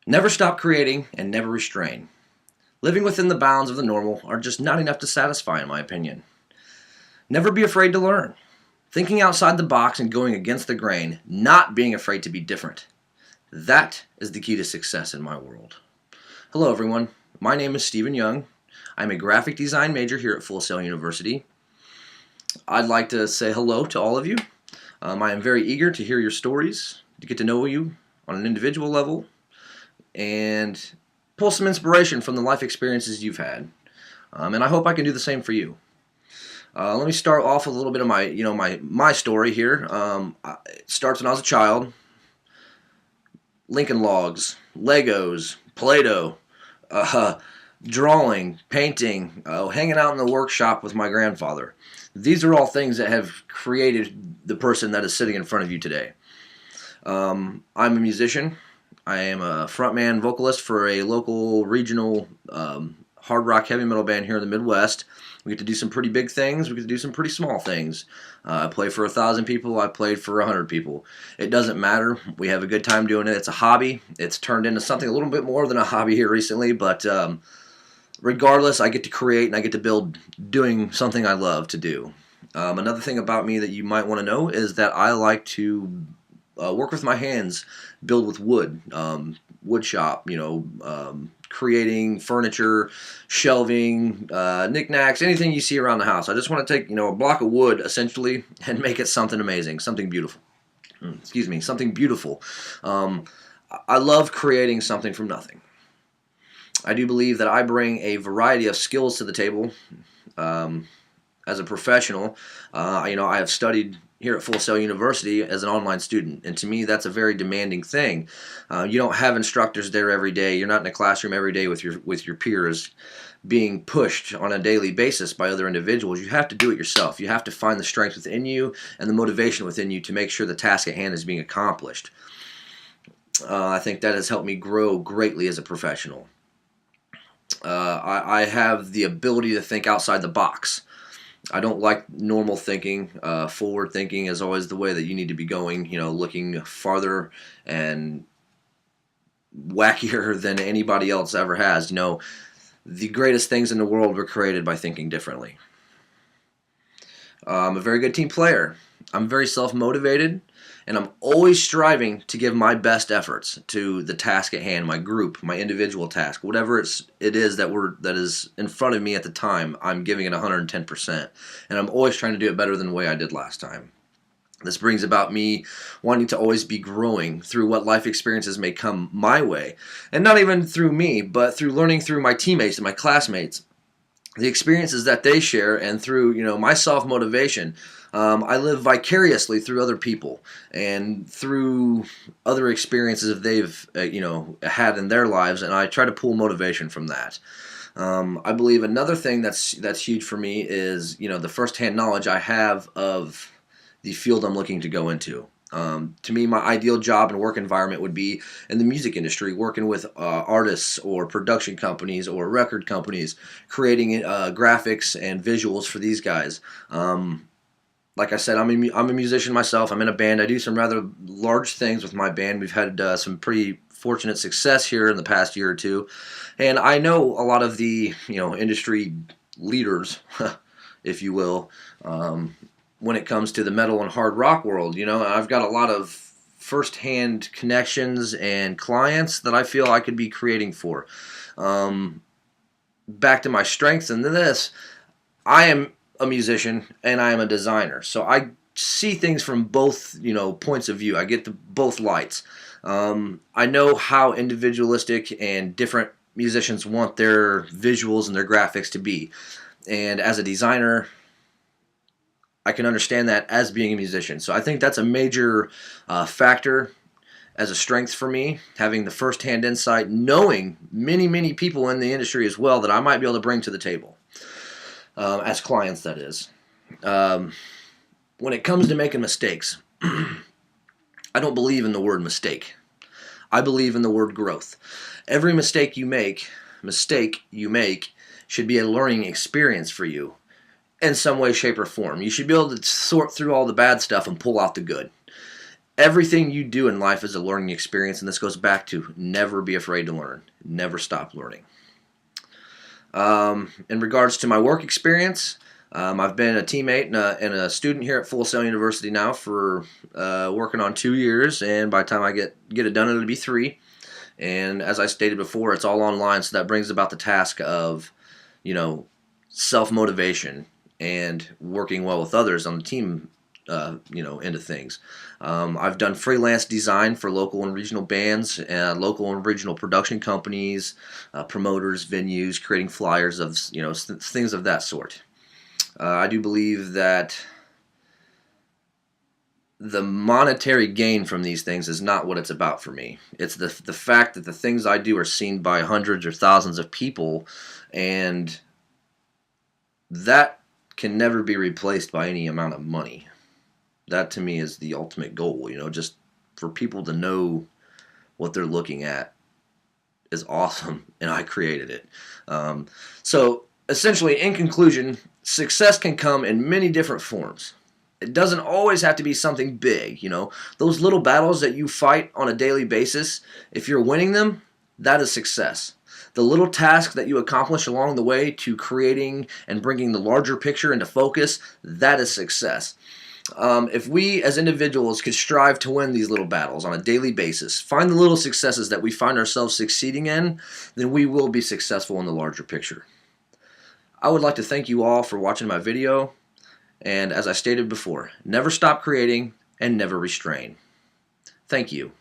Never stop creating and never restrain. Living within the bounds of the normal are just not enough to satisfy, in my opinion. Never be afraid to learn. Thinking outside the box and going against the grain, not being afraid to be different. That is the key to success in my world. Hello, everyone. My name is Stephen Young. I'm a graphic design major here at Full Sail University. I'd like to say hello to all of you. I am very eager to hear your stories, to get to know you on an individual level, and pull some inspiration from the life experiences you've had. And I hope I can do the same for you. Let me start off with a little bit of my story here. It starts when I was a child. Lincoln Logs, Legos, Play-Doh, drawing, painting, hanging out in the workshop with my grandfather. These are all things that have created the person that is sitting in front of you today. I'm a musician. I am a frontman vocalist for a local regional hard rock heavy metal band here in the Midwest. We get to do some pretty big things. We get to do some pretty small things. I play for 1,000 people. I played for 100 people. It doesn't matter. We have a good time doing it. It's a hobby. It's turned into something a little bit more than a hobby here recently, but regardless, I get to create and I get to build doing something I love to do. Another thing about me that you might want to know is that I like to work with my hands, build with wood, wood shop, creating furniture, shelving, knickknacks, anything you see around the house. I just want to take, a block of wood essentially and make it something amazing, something beautiful. Something beautiful. I love creating something from nothing. I do believe that I bring a variety of skills to the table. As a professional, I have studied here at Full Sail University as an online student, and to me that's a very demanding thing. You don't have instructors there every day. You're not in a classroom every day with your peers being pushed on a daily basis by other individuals. You have to do it yourself. You have to find the strength within you and the motivation within you to make sure the task at hand is being accomplished. I think that has helped me grow greatly as a professional. I have the ability to think outside the box. I don't like normal thinking. Forward thinking is always the way that you need to be going, looking farther and wackier than anybody else ever has. The greatest things in the world were created by thinking differently. I'm a very good team player. I'm very self-motivated, and I'm always striving to give my best efforts to the task at hand, my group, my individual task, whatever it is that is in front of me at the time. I'm giving it 110%, and I'm always trying to do it better than the way I did last time. This brings about me wanting to always be growing through what life experiences may come my way, and not even through me, but through learning through my teammates and my classmates, the experiences that they share, and through my self-motivation. I live vicariously through other people and through other experiences that they've had in their lives, and I try to pull motivation from that. I believe another thing that's huge for me is the firsthand knowledge I have of the field I'm looking to go into. To me, my ideal job and work environment would be in the music industry, working with artists or production companies or record companies, creating graphics and visuals for these guys. Like I said, I'm a musician myself. I'm in a band. I do some rather large things with my band. We've had some pretty fortunate success here in the past year or two, and I know a lot of the industry leaders, if you will. When it comes to the metal and hard rock world, I've got a lot of first-hand connections and clients that I feel I could be creating for. Back to my strengths and this, I am a musician and I am a designer, so I see things from both points of view. I get both lights. I know how individualistic and different musicians want their visuals and their graphics to be, and as a designer, I can understand that as being a musician. So I think that's a major factor as a strength for me, having the first-hand insight, knowing many, many people in the industry as well that I might be able to bring to the table, as clients, that is. When it comes to making mistakes, I don't believe in the word mistake. I believe in the word growth. Every mistake you make should be a learning experience for you in some way, shape, or form. You should be able to sort through all the bad stuff and pull out the good. Everything you do in life is a learning experience, and this goes back to never be afraid to learn. Never stop learning. In regards to my work experience, I've been a teammate and a student here at Full Sail University now for working on 2 years, and by the time I get it done, it'll be 3. And as I stated before, it's all online, so that brings about the task of, you know, self-motivation and working well with others on the team, end of things. I've done freelance design for local and regional bands, local and regional production companies, promoters, venues, creating flyers of, things of that sort. I do believe that the monetary gain from these things is not what it's about for me. It's the fact that the things I do are seen by hundreds or thousands of people, and that can never be replaced by any amount of money. That to me is the ultimate goal, just for people to know what they're looking at is awesome, and I created it. So essentially, in conclusion, success can come in many different forms. It doesn't always have to be something big, Those little battles that you fight on a daily basis, if you're winning them, that is success. The little task that you accomplish along the way to creating and bringing the larger picture into focus, that is success. If we as individuals could strive to win these little battles on a daily basis, find the little successes that we find ourselves succeeding in, then we will be successful in the larger picture. I would like to thank you all for watching my video, and as I stated before, never stop creating and never restrain. Thank you.